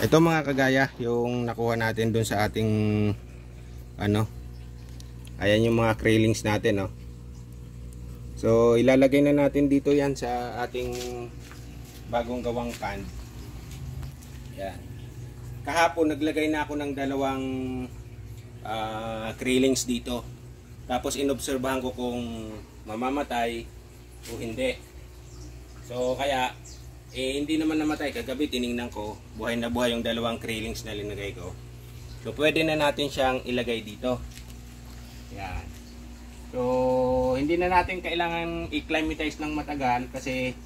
Ito mga kagaya, yung nakuha natin dun sa ating ayan yung mga krillings natin, no. So ilalagay na natin dito yan sa ating bagong gawang pan. Yan. Kahapon naglagay na ako ng dalawang krillings dito. Tapos inobserbahan ko kung mamamatay o hindi. So kaya hindi naman namatay. Kagabi tiningnan ko, buhay na buhay yung dalawang krillings na linagay ko. So pwede na natin siyang ilagay dito. Yan. So hindi na natin kailangan i-climatize ng matagal kasi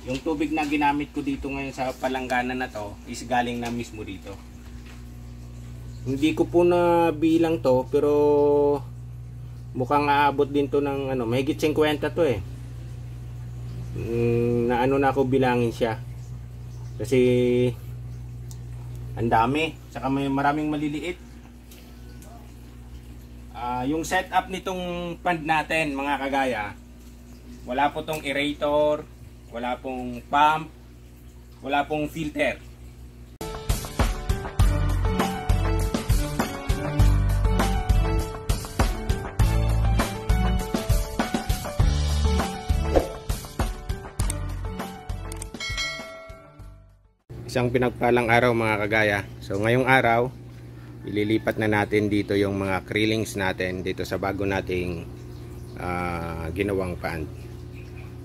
yung tubig na ginamit ko dito ngayon sa palanggana na to is galing na mismo dito. Hindi ko po na bilang to pero mukhang aabot din to ng mahigit 50 to eh. Na ako bilangin siya kasi ang dami, saka may maraming maliliit. Yung setup nitong pond natin mga kagaya, wala po tong aerator, wala pong pump, wala pong filter. Isang pinagpalang araw mga kagaya. So ngayong araw, ililipat na natin dito yung mga krillings natin dito sa bago nating ginawang pond.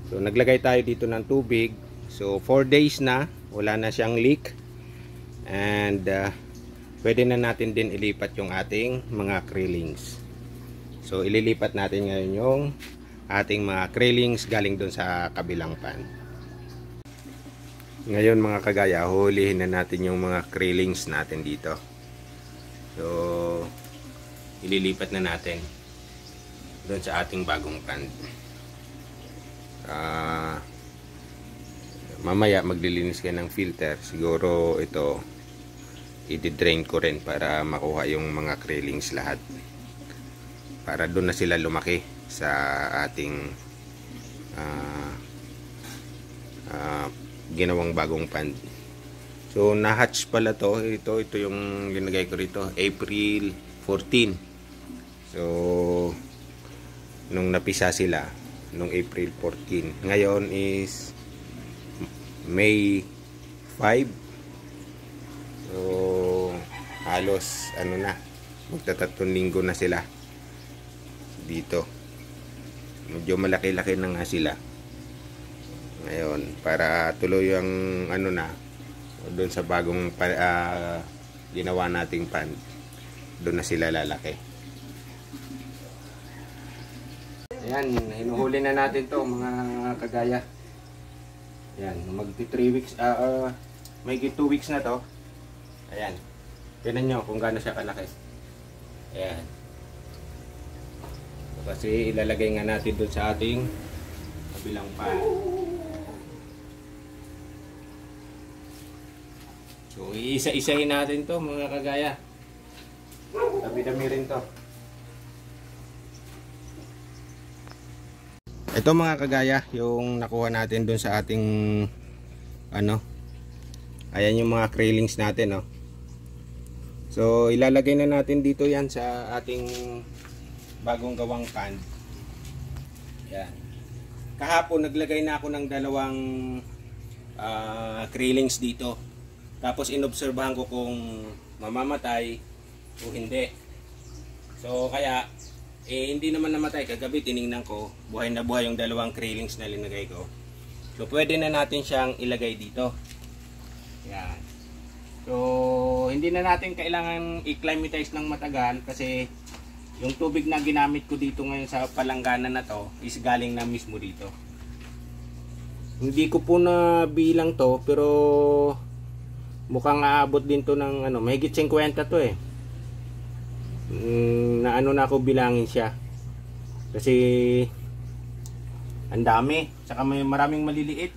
So naglagay tayo dito ng tubig. So 4 days na, wala na siyang leak. And pwede na natin din ilipat yung ating mga krillings. So ililipat natin ngayon yung ating mga krillings galing dun sa kabilang pond. Ngayon mga kagaya, hulihin na natin yung mga krillings natin dito. So ililipat na natin doon sa ating bagong pond. Mamaya maglilinis ka ng filter. Siguro ito i-drain ko rin para makuha yung mga krillings lahat. Para doon na sila lumaki sa ating ginawang bagong pond. So na-hatch pala to. Ito yung linagay ko rito April 14. So nung napisa sila nung April 14, ngayon is May 5. So halos na, magtatatlong linggo na sila dito. Medyo malaki-laki na nga sila ngayon, para tuloy ang doon sa bagong ginawa nating pan, doon na sila lalaki. Ayan, hinuhuli na natin to mga kagaya. Ayan, magti 3 weeks, may 2 weeks na to. Ayan, tignan nyo kung gaano siya kalaki. Ayan, so, kasi ilalagay nga natin doon sa ating kabilang pan. So iisa-isahin natin to mga kagaya. Dami-dami rin to. Ito mga kagaya, yung nakuha natin dun sa ating ayan yung mga krillings natin, no. So ilalagay na natin dito yan sa ating bagong gawang pond. Yan. Kahapon naglagay na ako ng dalawang krillings dito. Tapos inobserbahan ko kung mamamatay o hindi. So kaya hindi naman namatay. Kagabi tiningnan ko, buhay na buhay yung dalawang krillings na linagay ko. So pwede na natin siyang ilagay dito. Yan. So hindi na natin kailangan i-climatize ng matagal kasi yung tubig na ginamit ko dito ngayon sa palanggana na to is galing na mismo dito. Hindi ko po na bilang to pero mukhang aabot din to ng mahigit 50 to eh. Na ako bilangin siya kasi ang dami, saka may maraming maliliit.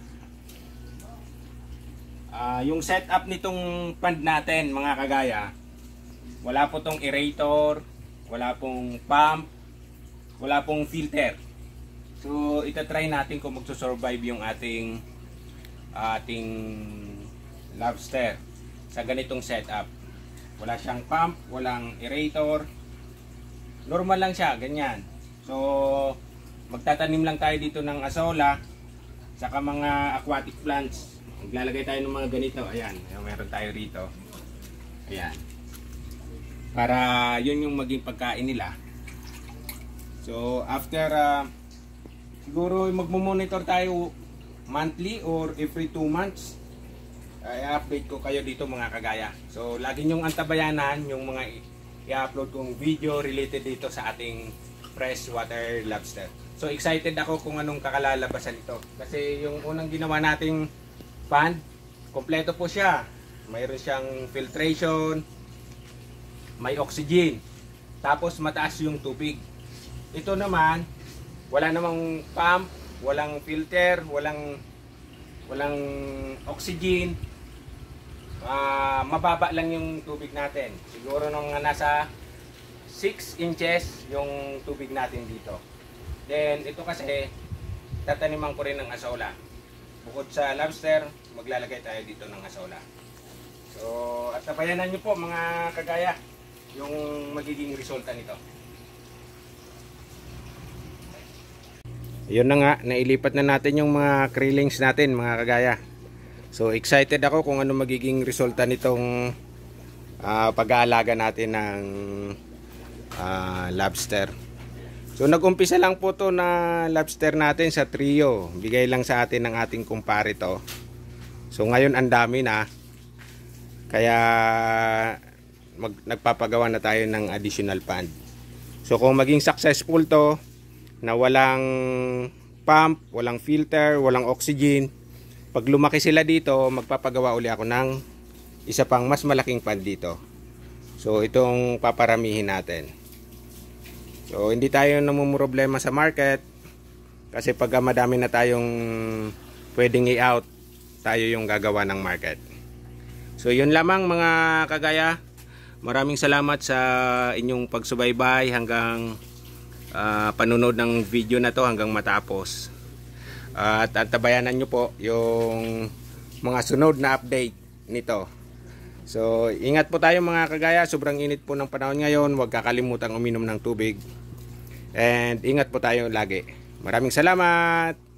Yung setup nitong pond natin mga kagaya, wala po tong aerator, wala pong pump, wala pong filter. So itatry natin kung magsusurvive yung ating lobster. sa ganitong setup. Wala siyang pump, walang aerator. Normal lang siya, ganyan. So, magtatanim lang tayo dito ng asola, saka mga aquatic plants. Maglalagay tayo ng mga ganito. Ayan, meron tayo rito. Ayan. Para yun yung maging pagkain nila. So, after, siguro magmo-monitor tayo monthly or every 2 months. I-update ko kayo dito mga kagaya. So, lagi nyong antabayanan yung mga i-upload kong video related dito sa ating freshwater lobster. So, excited ako kung anong kakalalabasan ito. Kasi yung unang ginawa nating pond, kompleto po siya. Mayroon siyang filtration, may oxygen, tapos mataas yung tubig. Ito naman, wala namang pump, walang filter, walang oxygen. Mababa lang yung tubig natin. Siguro nung nasa 6 inches yung tubig natin dito. Then ito kasi tataniman ko rin ng asola. Bukod sa lobster, maglalagay tayo dito ng asola. So, at tabayanan nyo po mga kagaya yung magiging resulta nito. Yun na nga, nailipat na natin yung mga krillings natin mga kagaya. So excited ako kung ano magiging resulta nitong pag-aalaga natin ng lobster. So nag-umpisa lang po to na lobster natin sa trio. Bigay lang sa atin ng ating kumpare to. So ngayon ang dami na. Kaya nagpapagawa na tayo ng additional pond. So kung maging successful to, na walang pump, walang filter, walang oxygen, pag lumaki sila dito, magpapagawa uli ako ng isa pang mas malaking pond dito. So itong paparamihin natin. So hindi tayo namumroblema sa market kasi pag madami na tayong pwedeng i-out, tayo yung gagawa ng market. So yun lamang mga kagaya. Maraming salamat sa inyong pagsubaybay hanggang panunod ng video na to hanggang matapos. At tabayanan nyo po yung mga sunod na update nito. So ingat po tayo mga kagaya. Sobrang init po ng panahon ngayon. Huwag kakalimutan uminom ng tubig. And ingat po tayo lagi. Maraming salamat.